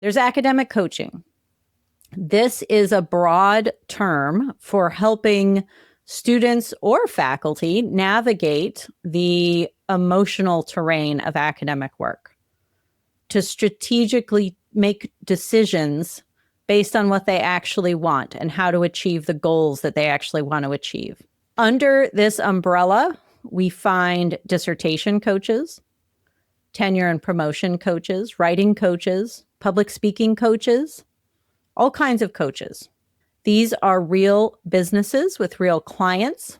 There's academic coaching. This is a broad term for helping students or faculty navigate the emotional terrain of academic work, to strategically make decisions based on what they actually want and how to achieve the goals that they actually want to achieve. Under this umbrella, we find dissertation coaches, tenure and promotion coaches, writing coaches, public speaking coaches, all kinds of coaches. These are real businesses with real clients,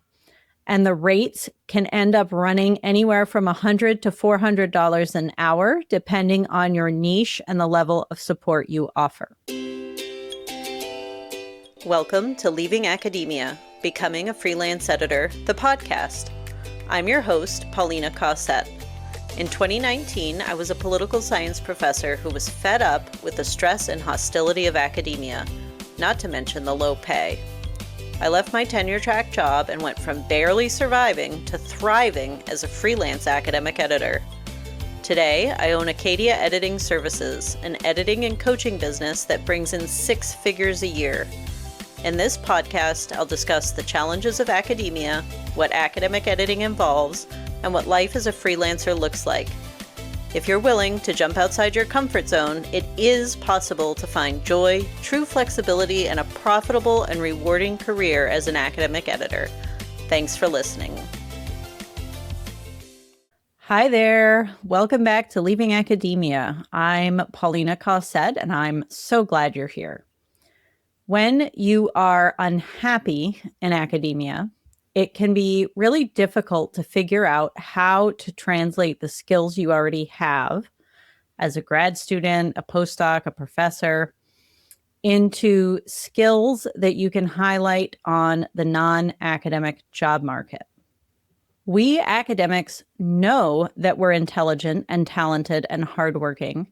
and the rates can end up running anywhere from $100 to $400 an hour, depending on your niche and the level of support you offer. Welcome to Leaving Academia, Becoming a Freelance Editor, the podcast. I'm your host, Paulina. In 2019, I was a political science professor who was fed up with the stress and hostility of academia, not to mention the low pay. I left my tenure-track job and went from barely surviving to thriving as a freelance academic editor. Today, I own Acadia Editing Services, an editing and coaching business that brings in 6 figures a year. In this podcast, I'll discuss the challenges of academia, what academic editing involves, and what life as a freelancer looks like. If you're willing to jump outside your comfort zone, it is possible to find joy, true flexibility, and a profitable and rewarding career as an academic editor. Thanks for listening. Hi there. Welcome back to Leaving Academia. I'm Paulina, and I'm so glad you're here. When you are unhappy in academia, it can be really difficult to figure out how to translate the skills you already have as a grad student, a postdoc, a professor, into skills that you can highlight on the non-academic job market. We academics know that we're intelligent and talented and hardworking,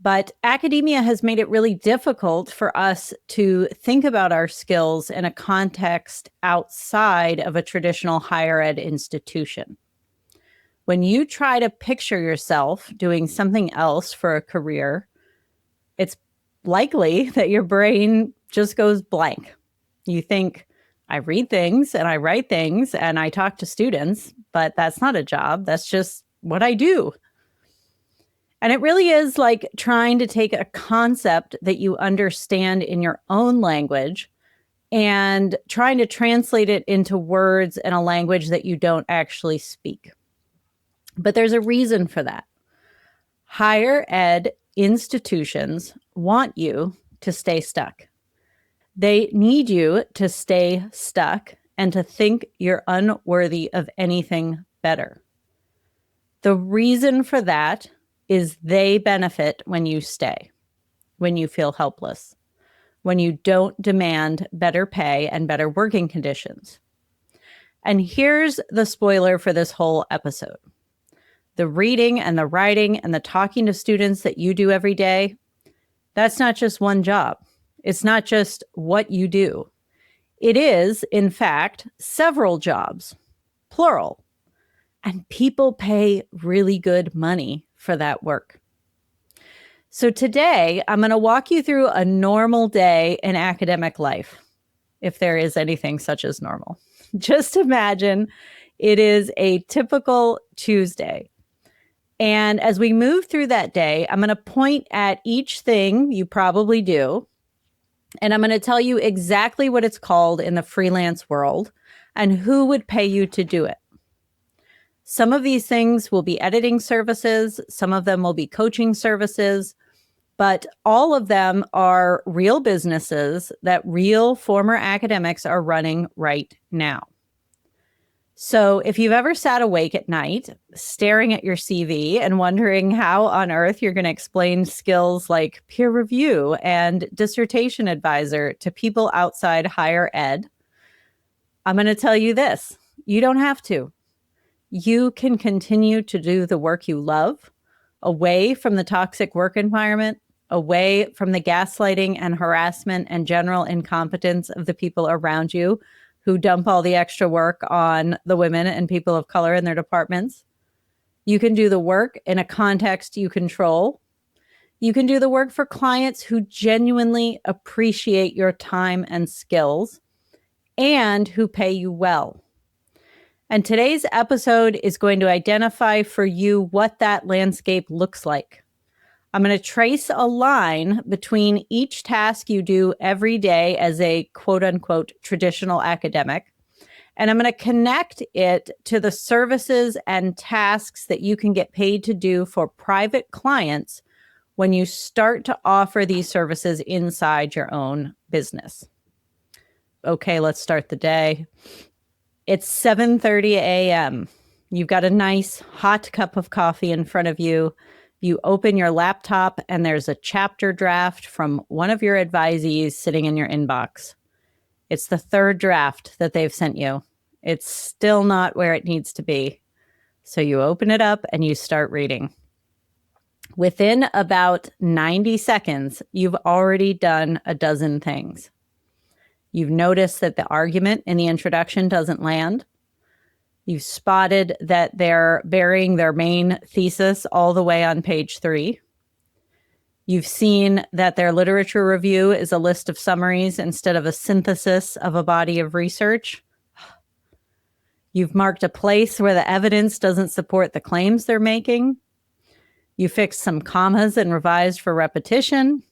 but academia has made it really difficult for us to think about our skills in a context outside of a traditional higher ed institution. When you try to picture yourself doing something else for a career, it's likely that your brain just goes blank. You think, I read things and I write things and I talk to students, but that's not a job. That's just what I do. And it really is like trying to take a concept that you understand in your own language and trying to translate it into words in a language that you don't actually speak. But there's a reason for that. Higher ed institutions want you to stay stuck. They need you to stay stuck and to think you're unworthy of anything better. The reason for that is they benefit when you stay, when you feel helpless, when you don't demand better pay and better working conditions. And here's the spoiler for this whole episode. The reading and the writing and the talking to students that you do every day, that's not just one job. It's not just what you do. It is, in fact, several jobs, plural. And people pay really good money for that work. So today, I'm going to walk you through a normal day in academic life, if there is anything such as normal. Just imagine it is a typical Tuesday. And as we move through that day, I'm going to point at each thing you probably do, and I'm going to tell you exactly what it's called in the freelance world and who would pay you to do it. Some of these things will be editing services, some of them will be coaching services, but all of them are real businesses that real former academics are running right now. So if you've ever sat awake at night, staring at your CV and wondering how on earth you're going to explain skills like peer review and dissertation advisor to people outside higher ed, I'm going to tell you this: you don't have to. You can continue to do the work you love, away from the toxic work environment, away from the gaslighting and harassment and general incompetence of the people around you who dump all the extra work on the women and people of color in their departments. You can do the work in a context you control. You can do the work for clients who genuinely appreciate your time and skills and who pay you well. And today's episode is going to identify for you what that landscape looks like. I'm going to trace a line between each task you do every day as a quote unquote traditional academic. And I'm going to connect it to the services and tasks that you can get paid to do for private clients when you start to offer these services inside your own business. Okay, let's start the day. It's 7:30 a.m. You've got a nice hot cup of coffee in front of you. You open your laptop and there's a chapter draft from one of your advisees sitting in your inbox. It's the third draft that they've sent you. It's still not where it needs to be. So you open it up and you start reading. Within about 90 seconds, you've already done a dozen things. You've noticed that the argument in the introduction doesn't land. You've spotted that they're burying their main thesis all the way on page 3. You've seen that their literature review is a list of summaries instead of a synthesis of a body of research. You've marked a place where the evidence doesn't support the claims they're making. You fixed some commas and revised for repetition.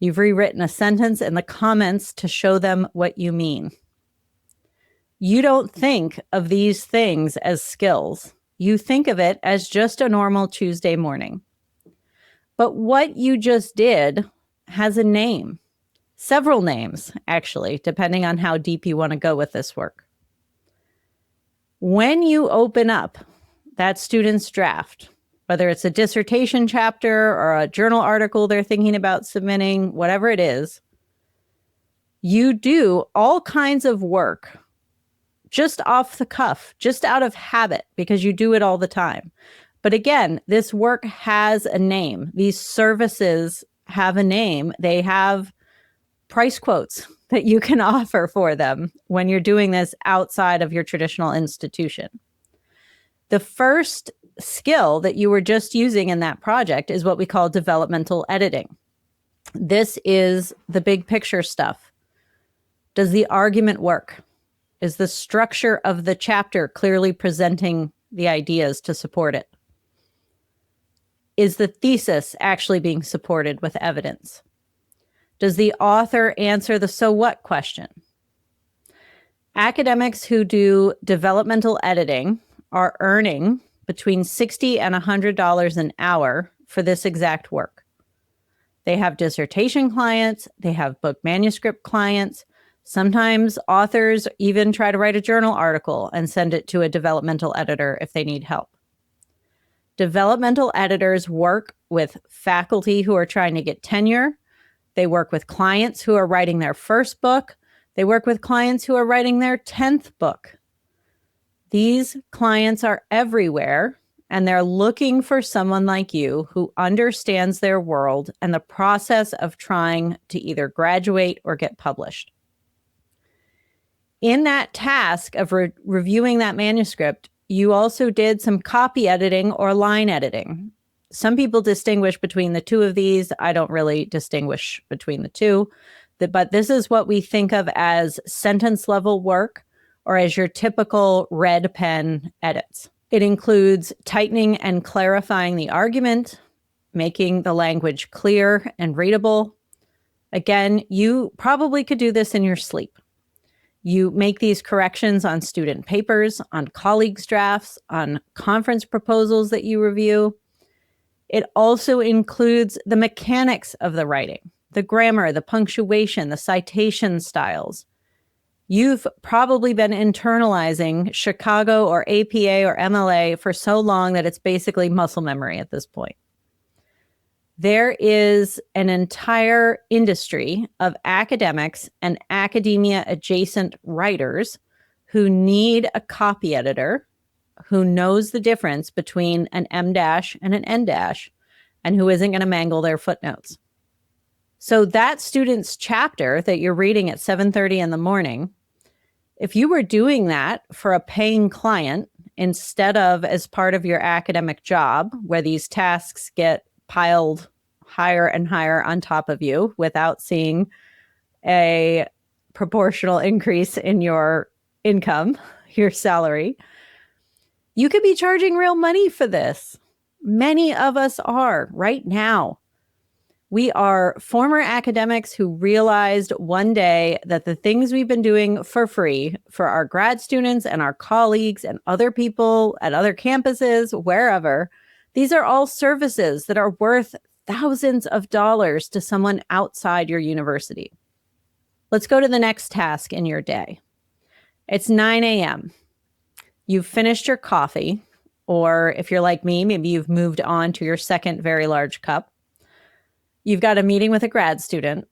You've rewritten a sentence in the comments to show them what you mean. You don't think of these things as skills. You think of it as just a normal Tuesday morning. But what you just did has a name. Several names, actually, depending on how deep you want to go with this work. When you open up that student's draft, whether it's a dissertation chapter or a journal article they're thinking about submitting, whatever it is, you do all kinds of work just off the cuff, just out of habit, because you do it all the time. But again, this work has a name. These services have a name. They have price quotes that you can offer for them when you're doing this outside of your traditional institution. The first skill that you were just using in that project is what we call developmental editing. This is the big picture stuff. Does the argument work? Is the structure of the chapter clearly presenting the ideas to support it? Is the thesis actually being supported with evidence? Does the author answer the so what question? Academics who do developmental editing are earning between $60 and $100 an hour for this exact work. They have dissertation clients, they have book manuscript clients. Sometimes authors even try to write a journal article and send it to a developmental editor if they need help. Developmental editors work with faculty who are trying to get tenure. They work with clients who are writing their first book. They work with clients who are writing their 10th book. These clients are everywhere, and they're looking for someone like you who understands their world and the process of trying to either graduate or get published. In that task of reviewing that manuscript, you also did some copy editing or line editing. Some people distinguish between the two of these. I don't really distinguish between the two, but this is what we think of as sentence level work or as your typical red pen edits. It includes tightening and clarifying the argument, making the language clear and readable. Again, you probably could do this in your sleep. You make these corrections on student papers, on colleagues' drafts, on conference proposals that you review. It also includes the mechanics of the writing, the grammar, the punctuation, the citation styles. You've probably been internalizing Chicago or APA or MLA for so long that it's basically muscle memory at this point. There is an entire industry of academics and academia adjacent writers who need a copy editor who knows the difference between an M dash and an N dash and who isn't going to mangle their footnotes. So that student's chapter that you're reading at 7:30 in the morning, if you were doing that for a paying client instead of as part of your academic job where these tasks get piled higher and higher on top of you without seeing a proportional increase in your income, your salary. You could be charging real money for this. Many of us are right now. We are former academics who realized one day that the things we've been doing for free for our grad students and our colleagues and other people at other campuses, wherever, these are all services that are worth thousands of dollars to someone outside your university. Let's go to the next task in your day. It's 9 a.m. You've finished your coffee, or if you're like me, maybe you've moved on to your second very large cup. You've got a meeting with a grad student.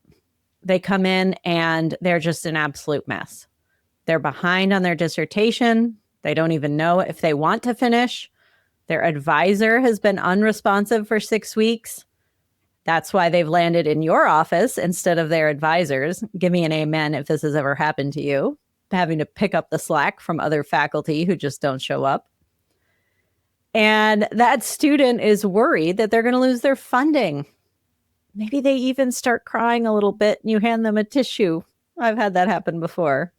They come in and they're just an absolute mess. They're behind on their dissertation. They don't even know if they want to finish. Their advisor has been unresponsive for 6 weeks. That's why they've landed in your office instead of their advisors. Give me an amen if this has ever happened to you, having to pick up the slack from other faculty who just don't show up. And that student is worried that they're going to lose their funding. Maybe they even start crying a little bit and you hand them a tissue. I've had that happen before.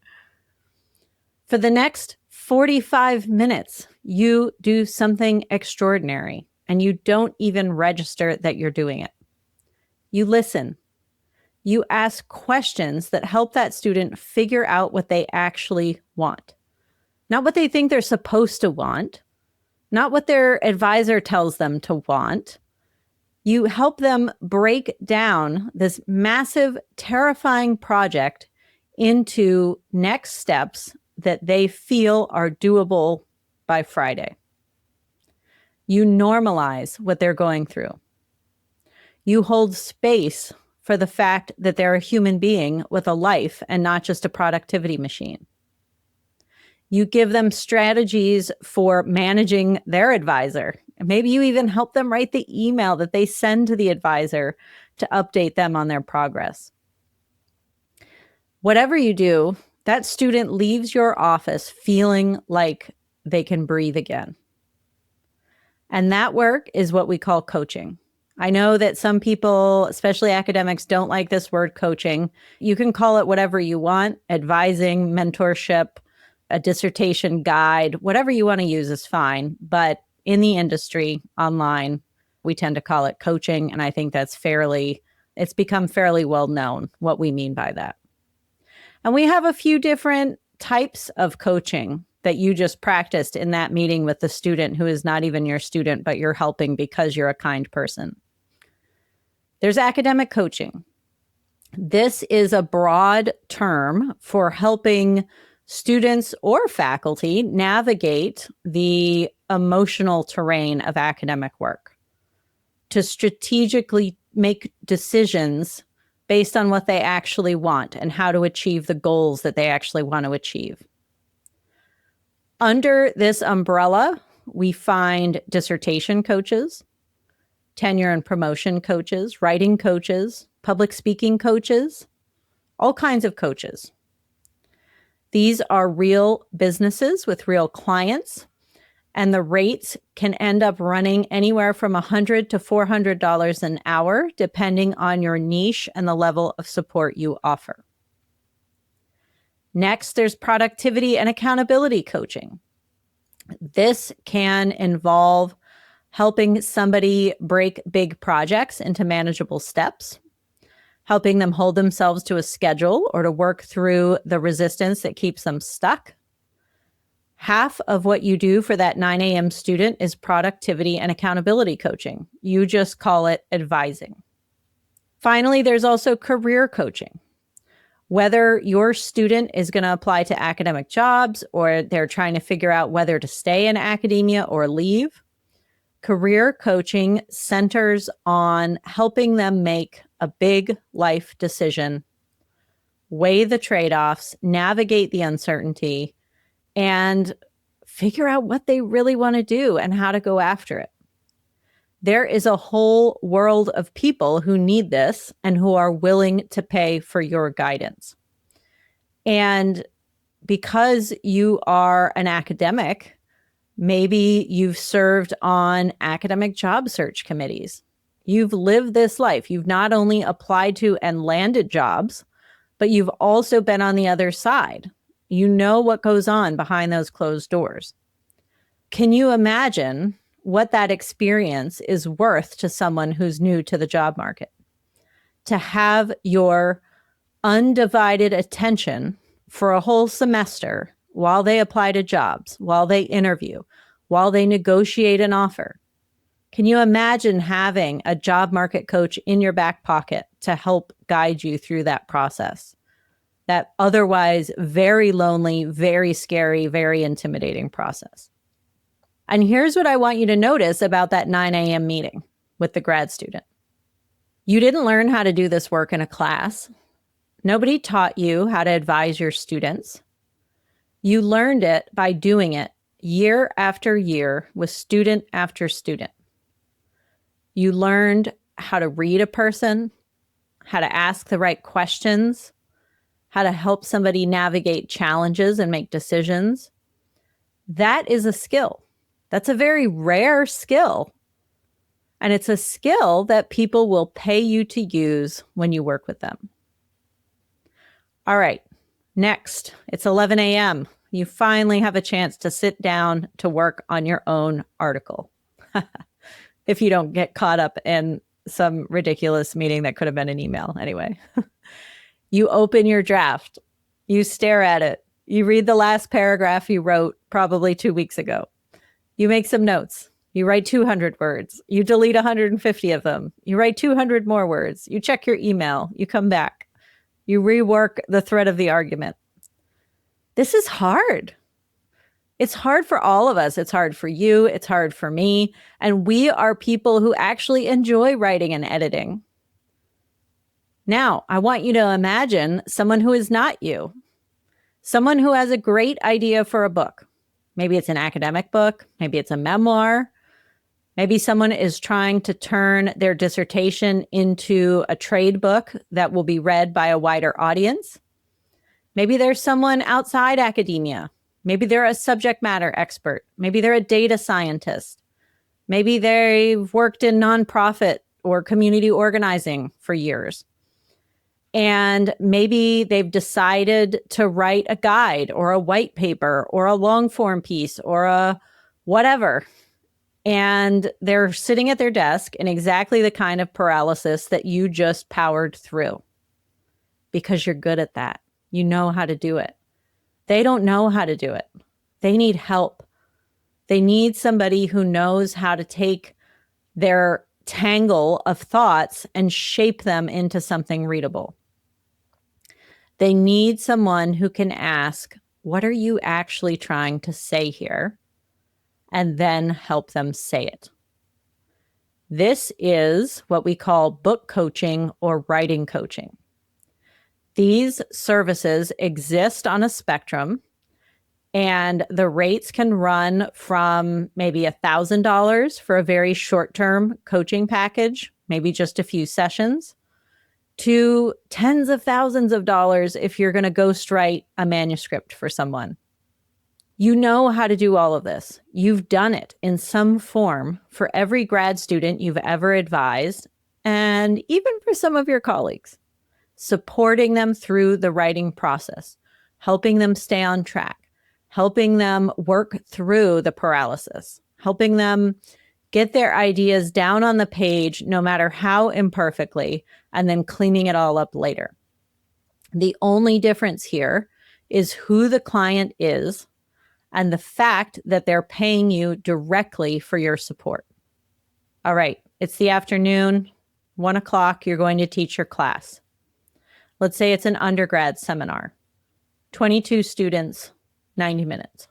For the next 45 minutes, you do something extraordinary and you don't even register that you're doing it. You listen. You ask questions that help that student figure out what they actually want. Not what they think they're supposed to want, not what their advisor tells them to want. You help them break down this massive, terrifying project into next steps that they feel are doable by Friday. You normalize what they're going through. You hold space for the fact that they're a human being with a life and not just a productivity machine. You give them strategies for managing their advisor. Maybe you even help them write the email that they send to the advisor to update them on their progress. Whatever you do, that student leaves your office feeling like they can breathe again. And that work is what we call coaching. I know that some people, especially academics, don't like this word coaching. You can call it whatever you want, advising, mentorship, a dissertation guide, whatever you want to use is fine. But in the industry, online, we tend to call it coaching. And I think it's become fairly well known what we mean by that. And we have a few different types of coaching that you just practiced in that meeting with the student who is not even your student, but you're helping because you're a kind person. There's academic coaching. This is a broad term for helping students or faculty navigate the emotional terrain of academic work, to strategically make decisions based on what they actually want and how to achieve the goals that they actually want to achieve. Under this umbrella, we find dissertation coaches, tenure and promotion coaches, writing coaches, public speaking coaches, all kinds of coaches. These are real businesses with real clients, and the rates can end up running anywhere from $100 to $400 an hour, depending on your niche and the level of support you offer. Next, there's productivity and accountability coaching. This can involve helping somebody break big projects into manageable steps, helping them hold themselves to a schedule or to work through the resistance that keeps them stuck. Half of what you do for that 9 a.m. student is productivity and accountability coaching. You just call it advising. Finally, there's also career coaching. Whether your student is going to apply to academic jobs or they're trying to figure out whether to stay in academia or leave, career coaching centers on helping them make a big life decision, weigh the trade-offs, navigate the uncertainty, and figure out what they really want to do and how to go after it. There is a whole world of people who need this and who are willing to pay for your guidance. And because you are an academic, maybe you've served on academic job search committees. You've lived this life. You've not only applied to and landed jobs, but you've also been on the other side. You know what goes on behind those closed doors. Can you imagine what that experience is worth to someone who's new to the job market? To have your undivided attention for a whole semester while they apply to jobs, while they interview, while they negotiate an offer. Can you imagine having a job market coach in your back pocket to help guide you through that process? That otherwise very lonely, very scary, very intimidating process. And here's what I want you to notice about that 9 a.m. meeting with the grad student. You didn't learn how to do this work in a class. Nobody taught you how to advise your students. You learned it by doing it year after year with student after student. You learned how to read a person, how to ask the right questions, how to help somebody navigate challenges and make decisions. That is a skill. That's a very rare skill. And it's a skill that people will pay you to use when you work with them. All right, next, it's 11 a.m. You finally have a chance to sit down to work on your own article. If you don't get caught up in some ridiculous meeting that could have been an email anyway. You open your draft, you stare at it, you read the last paragraph you wrote probably 2 weeks ago. You make some notes. You write 200 words. You delete 150 of them. You write 200 more words. You check your email. You come back. You rework the thread of the argument. This is hard. It's hard for all of us. It's hard for you. It's hard for me. And we are people who actually enjoy writing and editing. Now, I want you to imagine someone who is not you. Someone who has a great idea for a book. Maybe it's an academic book. Maybe it's a memoir. Maybe someone is trying to turn their dissertation into a trade book that will be read by a wider audience. Maybe there's someone outside academia. Maybe they're a subject matter expert. Maybe they're a data scientist. Maybe they've worked in nonprofit or community organizing for years. And maybe they've decided to write a guide or a white paper or a long form piece or a whatever. And they're sitting at their desk in exactly the kind of paralysis that you just powered through because you're good at that. You know how to do it. They don't know how to do it. They need help. They need somebody who knows how to take their tangle of thoughts and shape them into something readable. They need someone who can ask, what are you actually trying to say here? And then help them say it. This is what we call book coaching or writing coaching. These services exist on a spectrum, and the rates can run from maybe $1,000 for a very short-term coaching package, maybe just a few sessions, to tens of thousands of dollars if you're going to ghostwrite a manuscript for someone. You know how to do all of this. You've done it in some form for every grad student you've ever advised, and even for some of your colleagues, supporting them through the writing process, helping them stay on track, helping them work through the paralysis, helping them get their ideas down on the page, no matter how imperfectly, and then cleaning it all up later. The only difference here is who the client is and the fact that they're paying you directly for your support. All right, it's the afternoon, 1 o'clock, you're going to teach your class. Let's say it's an undergrad seminar, 22 students, 90 minutes.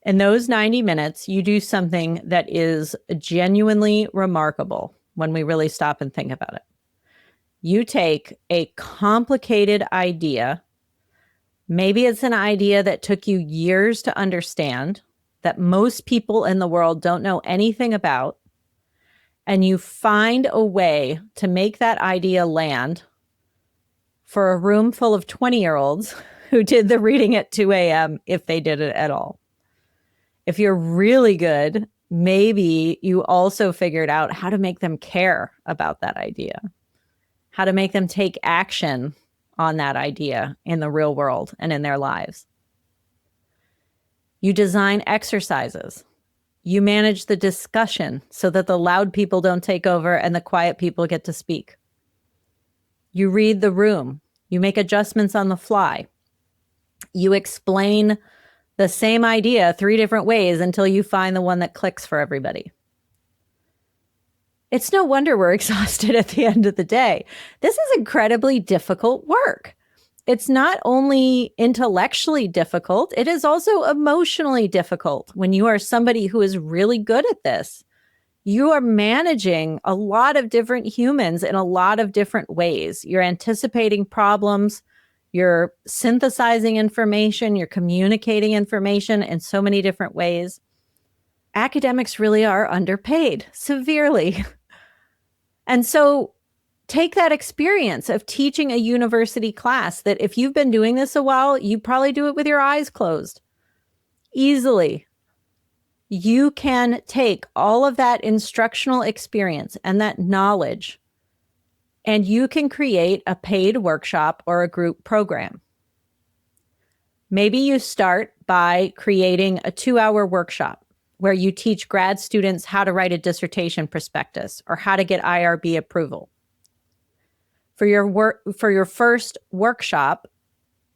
In those 90 minutes, you do something that is genuinely remarkable when we really stop and think about it. You take a complicated idea. Maybe it's an idea that took you years to understand, that most people in the world don't know anything about, and you find a way to make that idea land for a room full of 20-year-olds who did the reading at 2 a.m. if they did it at all. If you're really good, maybe you also figured out how to make them care about that idea, how to make them take action on that idea in the real world and in their lives. You design exercises. You manage the discussion so that the loud people don't take over and the quiet people get to speak. You read the room. You make adjustments on the fly. You explain the same idea 3 different ways until you find the one that clicks for everybody. It's no wonder we're exhausted at the end of the day. This is incredibly difficult work. It's not only intellectually difficult, it is also emotionally difficult when you are somebody who is really good at this. You are managing a lot of different humans in a lot of different ways. You're anticipating problems, you're synthesizing information, you're communicating information in so many different ways. Academics really are underpaid severely. And so take that experience of teaching a university class that if you've been doing this a while, you probably do it with your eyes closed easily. You can take all of that instructional experience and that knowledge, and you can create a paid workshop or a group program. Maybe you start by creating a 2-hour workshop where you teach grad students how to write a dissertation prospectus or how to get IRB approval. For your first workshop,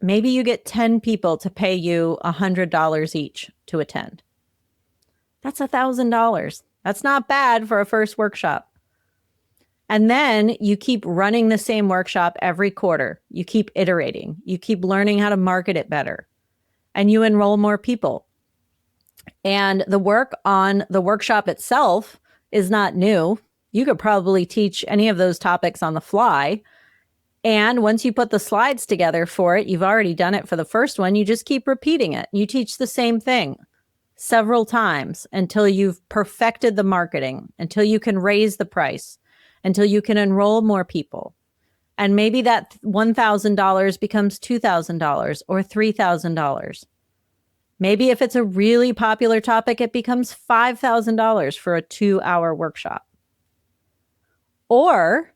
maybe you get 10 people to pay you $100 each to attend. That's $1,000. That's not bad for a first workshop. And then you keep running the same workshop every quarter. You keep iterating. You keep learning how to market it better. And you enroll more people. And the work on the workshop itself is not new. You could probably teach any of those topics on the fly. And once you put the slides together for it, you've already done it for the first one. You just keep repeating it. You teach the same thing several times until you've perfected the marketing, until you can raise the price, until you can enroll more people. And maybe that $1,000 becomes $2,000 or $3,000. Maybe if it's a really popular topic, it becomes $5,000 for a 2-hour workshop. Or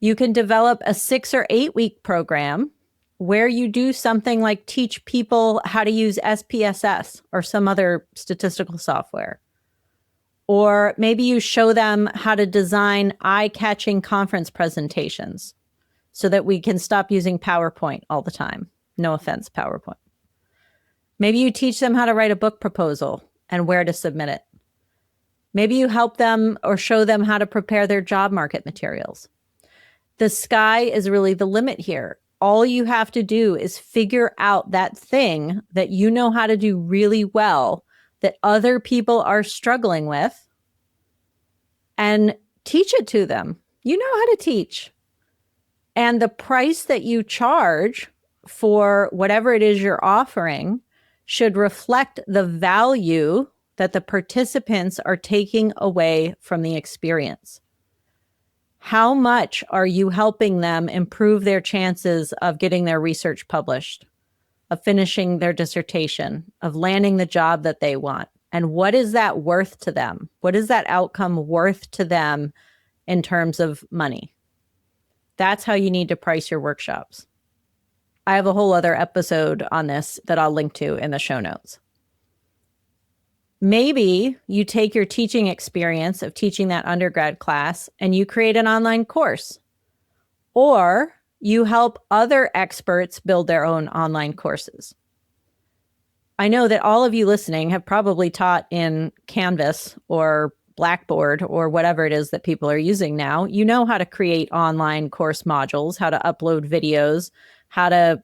you can develop a 6 or 8 week program where you do something like teach people how to use SPSS or some other statistical software. Or maybe you show them how to design eye-catching conference presentations so that we can stop using PowerPoint all the time. No offense, PowerPoint. Maybe you teach them how to write a book proposal and where to submit it. Maybe you help them or show them how to prepare their job market materials. The sky is really the limit here. All you have to do is figure out that thing that you know how to do really well that other people are struggling with and teach it to them. You know how to teach. And the price that you charge for whatever it is you're offering should reflect the value that the participants are taking away from the experience. How much are you helping them improve their chances of getting their research published, of finishing their dissertation, of landing the job that they want? And what is that worth to them? What is that outcome worth to them in terms of money? That's how you need to price your workshops. I have a whole other episode on this that I'll link to in the show notes. Maybe you take your teaching experience of teaching that undergrad class and you create an online course, or you help other experts build their own online courses. I know that all of you listening have probably taught in Canvas or Blackboard or whatever it is that people are using now. You know how to create online course modules, how to upload videos, how to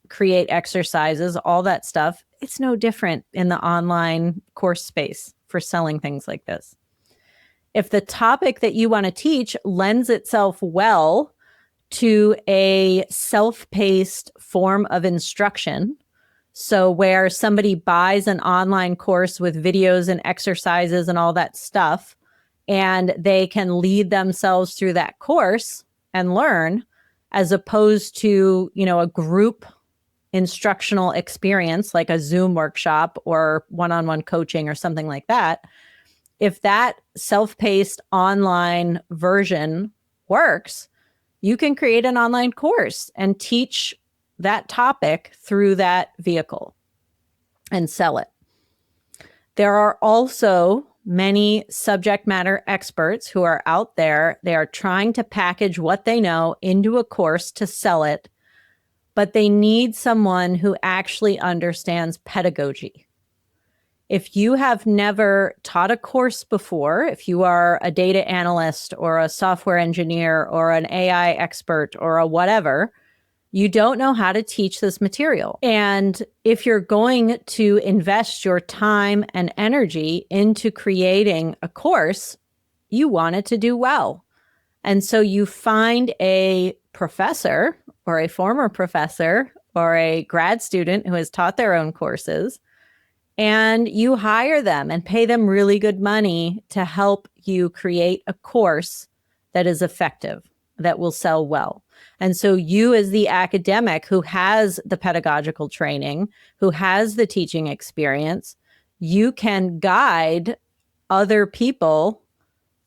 create exercises, all that stuff. It's no different in the online course space for selling things like this. If the topic that you want to teach lends itself well to a self-paced form of instruction, so where somebody buys an online course with videos and exercises and all that stuff, and they can lead themselves through that course and learn, as opposed to, a group instructional experience like a Zoom workshop or one-on-one coaching or something like that, if that self-paced online version works, you can create an online course and teach that topic through that vehicle and sell it. There are also many subject matter experts who are out there. They are trying to package what they know into a course to sell it, but they need someone who actually understands pedagogy. If you have never taught a course before, if you are a data analyst or a software engineer or an AI expert or a whatever, you don't know how to teach this material. And if you're going to invest your time and energy into creating a course, you want it to do well. And so you find a professor or a former professor or a grad student who has taught their own courses, and you hire them and pay them really good money to help you create a course that is effective, that will sell well. And so you, as the academic who has the pedagogical training, who has the teaching experience, you can guide other people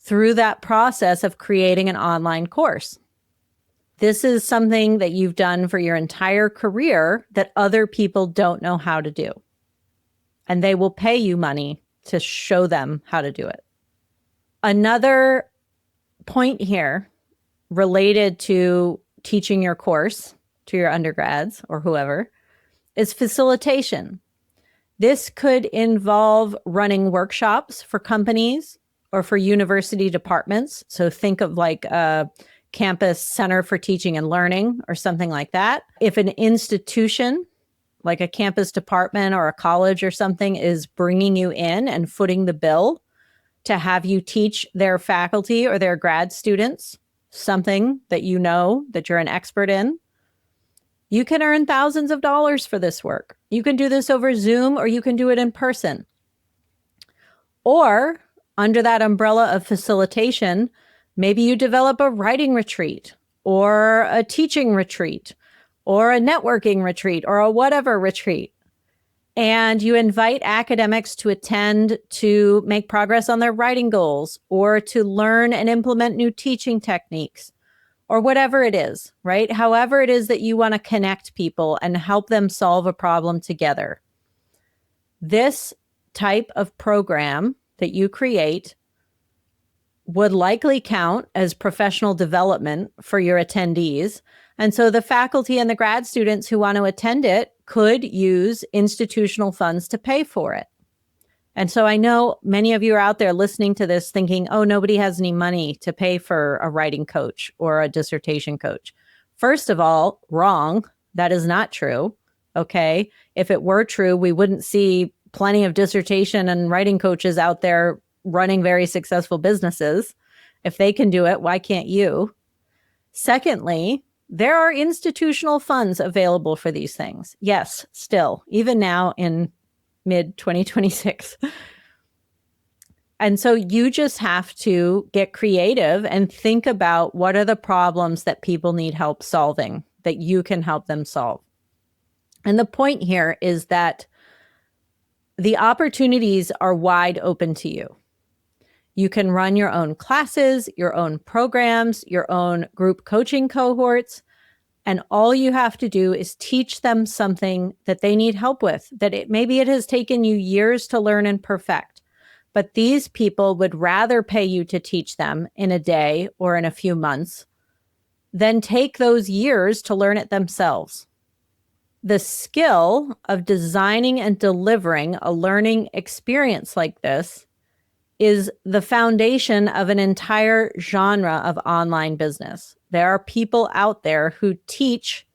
through that process of creating an online course. This is something that you've done for your entire career that other people don't know how to do. And they will pay you money to show them how to do it. Another point here related to teaching your course to your undergrads or whoever is facilitation. This could involve running workshops for companies or for university departments. So think of like a campus center for teaching and learning or something like that. If an institution like a campus department or a college or something is bringing you in and footing the bill to have you teach their faculty or their grad students something that you know that you're an expert in, you can earn thousands of dollars for this work. You can do this over Zoom or you can do it in person. Or under that umbrella of facilitation, maybe you develop a writing retreat or a teaching retreat or a networking retreat or a whatever retreat. And you invite academics to attend to make progress on their writing goals or to learn and implement new teaching techniques or whatever it is, right? However it is that you want to connect people and help them solve a problem together. This type of program that you create would likely count as professional development for your attendees. And so the faculty and the grad students who want to attend it could use institutional funds to pay for it. And so I know many of you are out there listening to this thinking, oh, nobody has any money to pay for a writing coach or a dissertation coach. First of all, wrong. That is not true. Okay. If it were true, we wouldn't see plenty of dissertation and writing coaches out there running very successful businesses. If they can do it, why can't you? Secondly, there are institutional funds available for these things. Yes, still, even now in mid-2026. And so you just have to get creative and think about what are the problems that people need help solving that you can help them solve. And the point here is that the opportunities are wide open to you. You can run your own classes, your own programs, your own group coaching cohorts, and all you have to do is teach them something that they need help with, that maybe it has taken you years to learn and perfect, but these people would rather pay you to teach them in a day or in a few months than take those years to learn it themselves. The skill of designing and delivering a learning experience like this is the foundation of an entire genre of online business. There are people out there who teach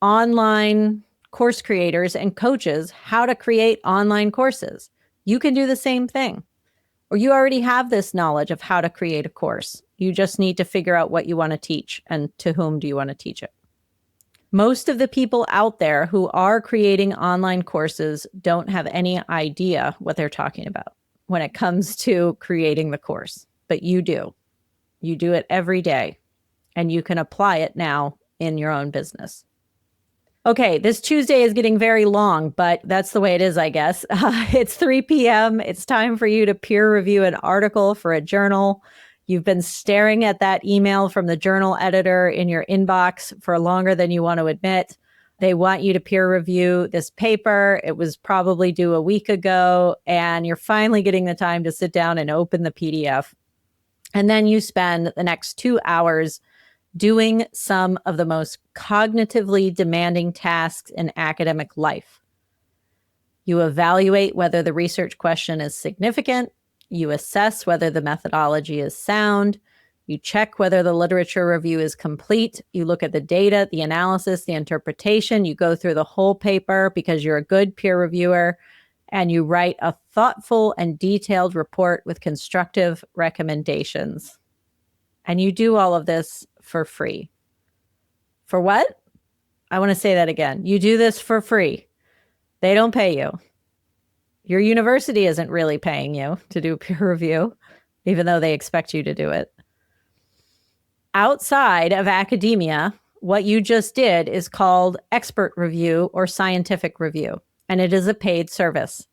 online course creators and coaches how to create online courses. You can do the same thing, or you already have this knowledge of how to create a course. You just need to figure out what you want to teach and to whom do you want to teach it. Most of the people out there who are creating online courses don't have any idea what they're talking about when it comes to creating the course, but you do. You do it every day, and you can apply it now in your own business. Okay, this Tuesday is getting very long, but that's the way it is, I guess. It's 3 p.m. It's time for you to peer review an article for a journal. You've been staring at that email from the journal editor in your inbox for longer than you want to admit. They want you to peer review this paper. It was probably due a week ago, and you're finally getting the time to sit down and open the PDF. And then you spend the next 2 hours doing some of the most cognitively demanding tasks in academic life. You evaluate whether the research question is significant. You assess whether the methodology is sound. You check whether the literature review is complete. You look at the data, the analysis, the interpretation. You go through the whole paper because you're a good peer reviewer, and you write a thoughtful and detailed report with constructive recommendations. And you do all of this for free. For what? I want to say that again. You do this for free. They don't pay you. Your university isn't really paying you to do peer review, even though they expect you to do it. Outside of academia, what you just did is called expert review or scientific review, and it is a paid service.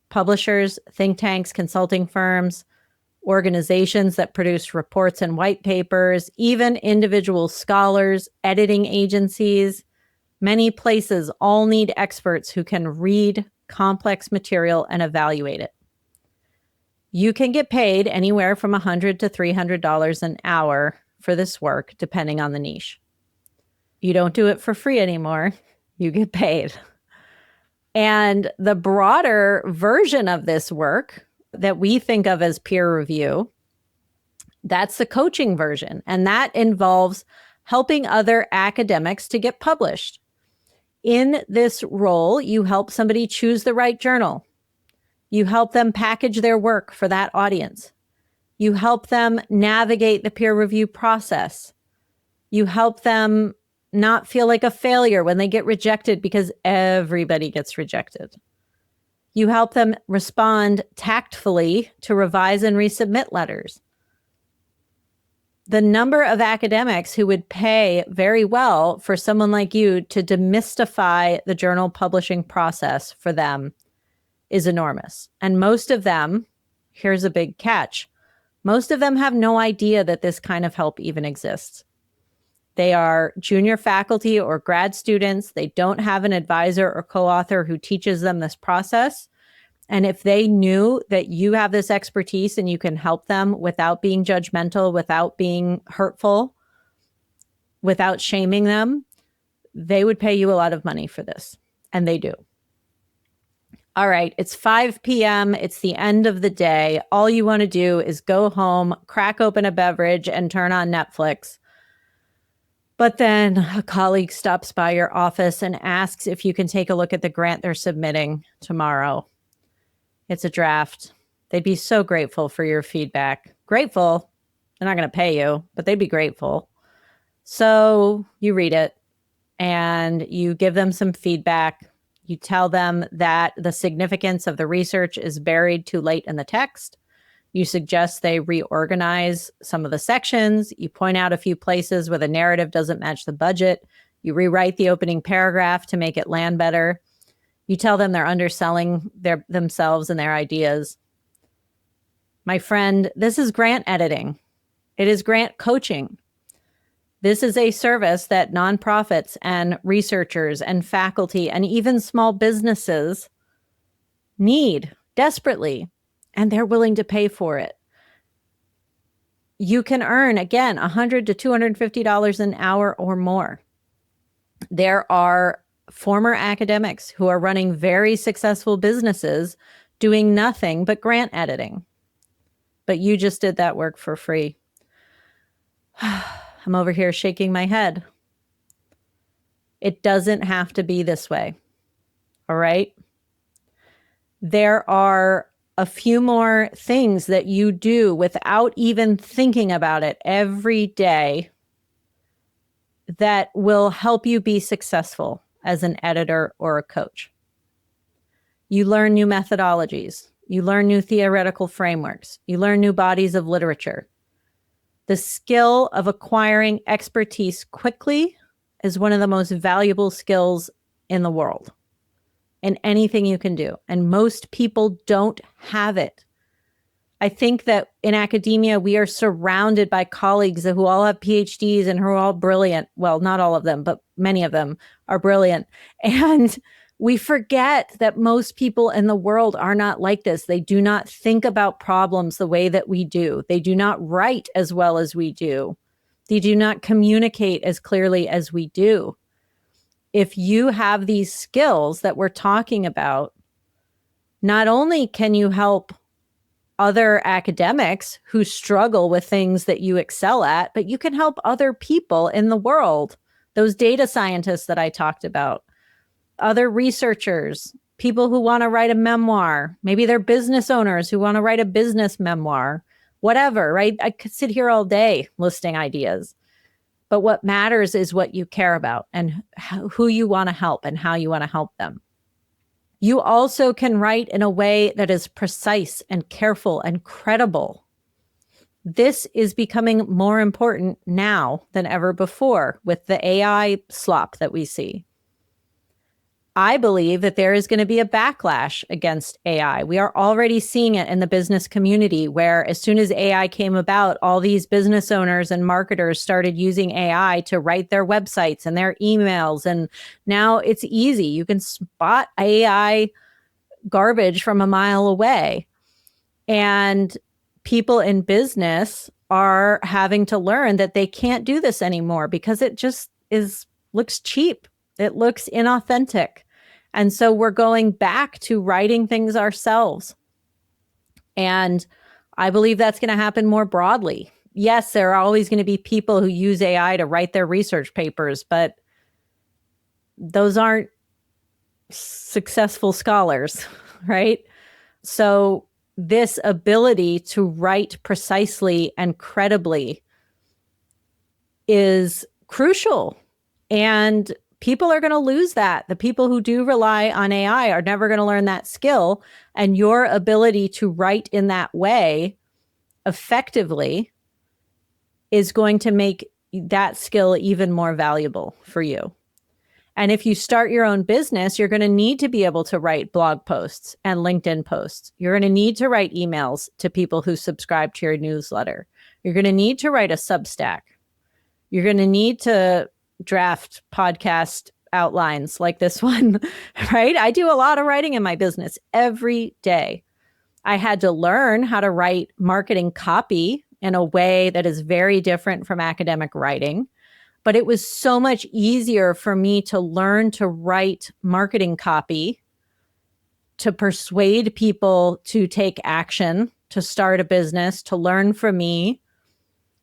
Publishers, think tanks, consulting firms, organizations that produce reports and white papers, even individual scholars, editing agencies, many places all need experts who can read complex material and evaluate it. You can get paid anywhere from $100 to $300 an hour for this work, depending on the niche. You don't do it for free anymore. You get paid. And the broader version of this work that we think of as peer review, that's the coaching version. And that involves helping other academics to get published. In this role, you help somebody choose the right journal. You help them package their work for that audience. You help them navigate the peer review process. You help them not feel like a failure when they get rejected, because everybody gets rejected. You help them respond tactfully to revise and resubmit letters. The number of academics who would pay very well for someone like you to demystify the journal publishing process for them is enormous. And most of them, here's a big catch, most of them have no idea that this kind of help even exists. They are junior faculty or grad students. They don't have an advisor or co-author who teaches them this process. And if they knew that you have this expertise and you can help them without being judgmental, without being hurtful, without shaming them, they would pay you a lot of money for this. And they do. All right, it's 5 p.m. It's the end of the day. All you want to do is go home, crack open a beverage, and turn on Netflix. But then a colleague stops by your office and asks if you can take a look at the grant they're submitting tomorrow. It's a draft. They'd be so grateful for your feedback. Grateful. They're not going to pay you, but they'd be grateful. So you read it and you give them some feedback. You tell them that the significance of the research is buried too late in the text. You suggest they reorganize some of the sections. You point out a few places where the narrative doesn't match the budget. You rewrite the opening paragraph to make it land better. You tell them they're underselling themselves and their ideas. My friend, this is grant editing. It is grant coaching. This is a service that nonprofits and researchers and faculty and even small businesses need desperately, and they're willing to pay for it. You can earn, again, $100 to $250 an hour or more. There are former academics who are running very successful businesses doing nothing but grant editing. But you just did that work for free. I'm over here shaking my head. It doesn't have to be this way. All right? There are a few more things that you do without even thinking about it every day that will help you be successful as an editor or a coach. You learn new methodologies. You learn new theoretical frameworks. You learn new bodies of literature. The skill of acquiring expertise quickly is one of the most valuable skills in the world, in anything you can do. And most people don't have it. I think that in academia, we are surrounded by colleagues who all have PhDs and who are all brilliant. Well, not all of them, but many of them are brilliant. And we forget that most people in the world are not like this. They do not think about problems the way that we do. They do not write as well as we do. They do not communicate as clearly as we do. If you have these skills that we're talking about, not only can you help other academics who struggle with things that you excel at, but you can help other people in the world, those data scientists that I talked about, other researchers, people who want to write a memoir, maybe they're business owners who want to write a business memoir, whatever, right? I could sit here all day listing ideas, but what matters is what you care about and who you want to help and how you want to help them. You also can write in a way that is precise and careful and credible. This is becoming more important now than ever before with the AI slop that we see. I believe that there is going to be a backlash against AI. We are already seeing it in the business community, where as soon as AI came about, all these business owners and marketers started using AI to write their websites and their emails. And now it's easy. You can spot AI garbage from a mile away. And people in business are having to learn that they can't do this anymore because it just looks cheap. It looks inauthentic. And so we're going back to writing things ourselves. And I believe that's going to happen more broadly. Yes, there are always going to be people who use AI to write their research papers, but those aren't successful scholars, right? So this ability to write precisely and credibly is crucial. And people are going to lose that. The people who do rely on AI are never going to learn that skill. And your ability to write in that way effectively is going to make that skill even more valuable for you. And if you start your own business, you're going to need to be able to write blog posts and LinkedIn posts. You're going to need to write emails to people who subscribe to your newsletter. You're going to need to write a Substack. You're going to need to draft podcast outlines like this one, right? I do a lot of writing in my business every day. I had to learn how to write marketing copy in a way that is very different from academic writing. But it was so much easier for me to learn to write marketing copy, to persuade people to take action, to start a business, to learn from me,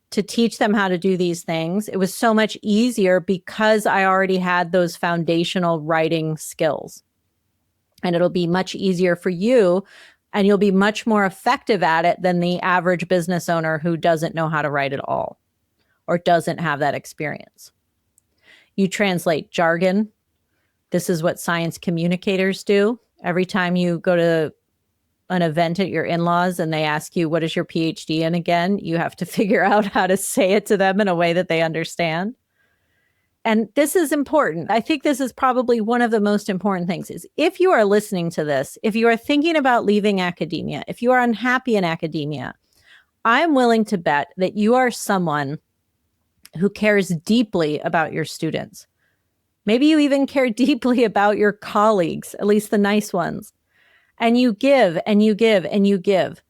to teach them how to do these things. It was so much easier because I already had those foundational writing skills. And it'll be much easier for you, and you'll be much more effective at it than the average business owner who doesn't know how to write at all or doesn't have that experience. You translate jargon. This is what science communicators do. Every time you go to an event at your in-laws and they ask you, what is your PhD in again? You have to figure out how to say it to them in a way that they understand. And this is important. I think this is probably one of the most important things is if you are listening to this, if you are thinking about leaving academia, if you are unhappy in academia, I'm willing to bet that you are someone who cares deeply about your students. Maybe you even care deeply about your colleagues, at least the nice ones. And you give and you give and you give.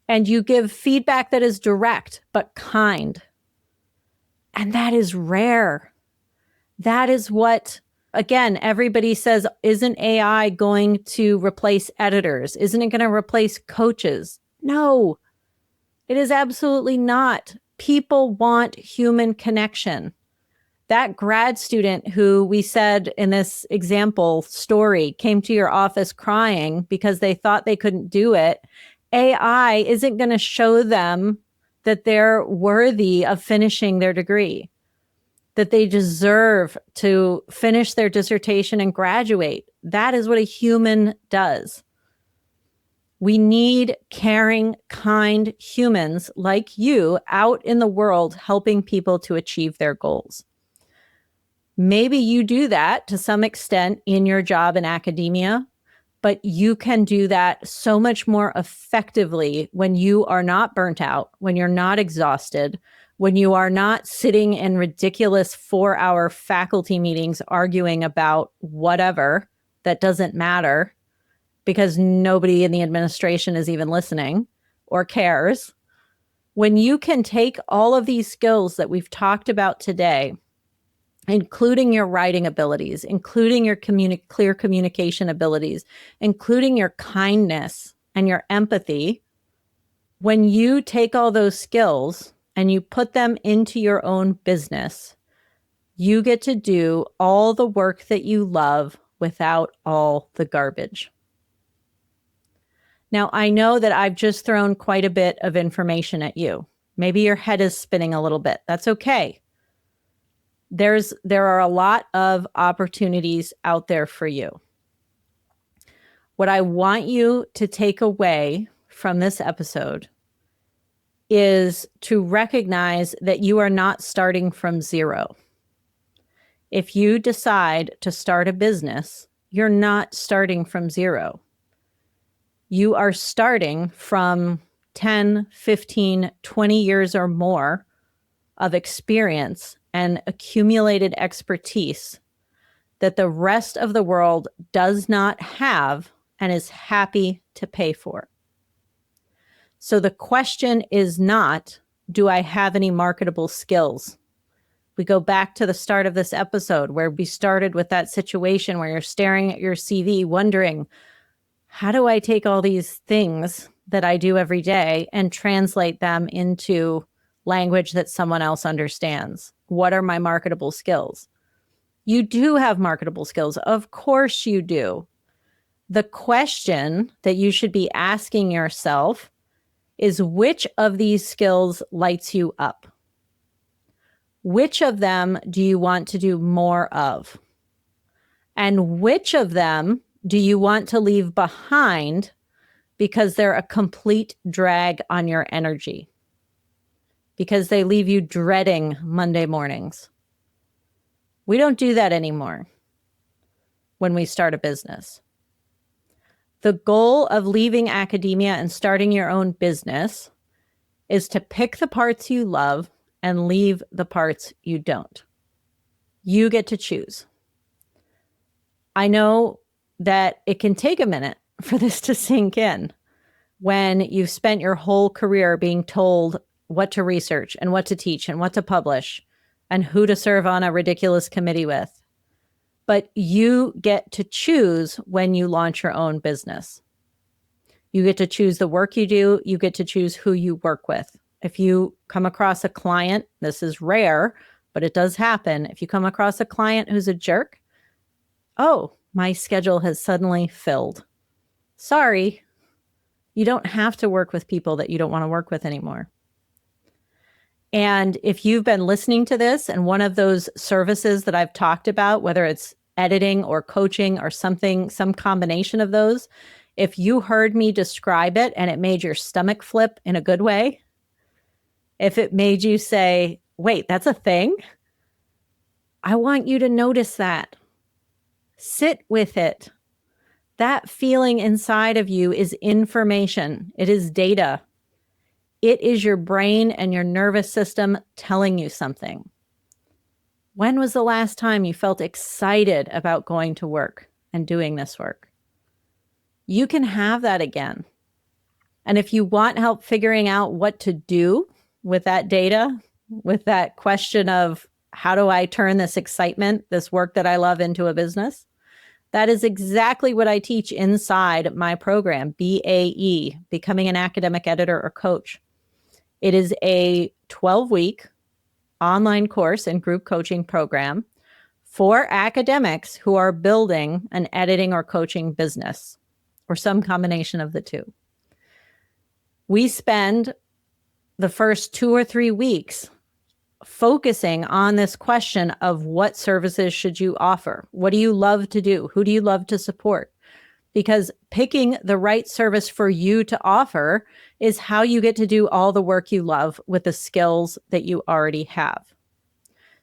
And you give feedback that is direct but kind. And that is rare. That is what, again, everybody says, isn't AI going to replace editors? Isn't it going to replace coaches? No, it is absolutely not. People want human connection. That grad student who we said in this example story came to your office crying because they thought they couldn't do it. AI isn't going to show them that they're worthy of finishing their degree, that they deserve to finish their dissertation and graduate. That is what a human does. We need caring, kind humans like you out in the world helping people to achieve their goals. Maybe you do that to some extent in your job in academia, but you can do that so much more effectively when you are not burnt out, when you're not exhausted, when you are not sitting in ridiculous 4-hour faculty meetings arguing about whatever that doesn't matter because nobody in the administration is even listening or cares. When you can take all of these skills that we've talked about today, including your writing abilities, including your clear communication abilities, including your kindness and your empathy, when you take all those skills and you put them into your own business, you get to do all the work that you love without all the garbage. Now, I know that I've just thrown quite a bit of information at you. Maybe your head is spinning a little bit. That's okay. There are a lot of opportunities out there for you. What I want you to take away from this episode is to recognize that you are not starting from zero. If you decide to start a business, you're not starting from zero. You are starting from 10, 15, 20 years or more of experience and accumulated expertise that the rest of the world does not have and is happy to pay for. So the question is not, do I have any marketable skills? We go back to the start of this episode where we started with that situation where you're staring at your CV wondering, how do I take all these things that I do every day and translate them into language that someone else understands? What are my marketable skills? You do have marketable skills. Of course you do. The question that you should be asking yourself is, which of these skills lights you up? Which of them do you want to do more of? And which of them do you want to leave behind because they're a complete drag on your energy? Because they leave you dreading Monday mornings. We don't do that anymore when we start a business. The goal of leaving academia and starting your own business is to pick the parts you love and leave the parts you don't. You get to choose. I know that it can take a minute for this to sink in when you've spent your whole career being told what to research and what to teach and what to publish and who to serve on a ridiculous committee with. But you get to choose when you launch your own business. You get to choose the work you do. You get to choose who you work with. If you come across a client, this is rare, but it does happen. If you come across a client who's a jerk, oh, my schedule has suddenly filled. Sorry, you don't have to work with people that you don't want to work with anymore. And if you've been listening to this and one of those services that I've talked about, whether it's editing or coaching or something, some combination of those, if you heard me describe it and it made your stomach flip in a good way, if it made you say, wait, that's a thing, I want you to notice that. Sit with it. That feeling inside of you is information. It is data. It is your brain and your nervous system telling you something. When was the last time you felt excited about going to work and doing this work? You can have that again. And if you want help figuring out what to do with that data, with that question of how do I turn this excitement, this work that I love, into a business, that is exactly what I teach inside my program, BAE, Becoming an Academic Editor or Coach. It is a 12-week online course and group coaching program for academics who are building an editing or coaching business, or some combination of the two. We spend the first 2 or 3 weeks focusing on this question of what services should you offer? What do you love to do? Who do you love to support? Because picking the right service for you to offer is how you get to do all the work you love with the skills that you already have.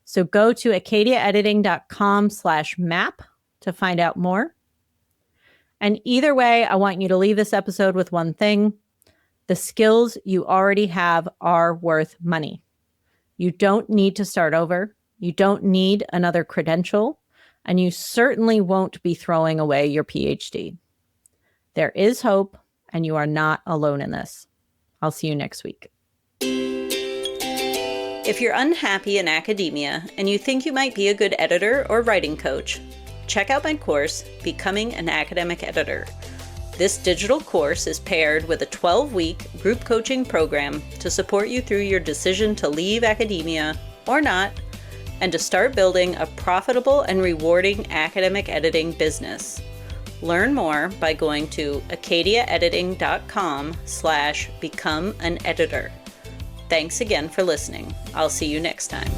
So go to acadiaediting.com/map to find out more. And either way, I want you to leave this episode with one thing. The skills you already have are worth money. You don't need to start over. You don't need another credential. And you certainly won't be throwing away your PhD. There is hope, and you are not alone in this. I'll see you next week. If you're unhappy in academia and you think you might be a good editor or writing coach, check out my course, Becoming an Academic Editor. This digital course is paired with a 12-week group coaching program to support you through your decision to leave academia or not, and to start building a profitable and rewarding academic editing business. Learn more by going to acadiaediting.com/become an editor. Thanks again for listening. I'll see you next time.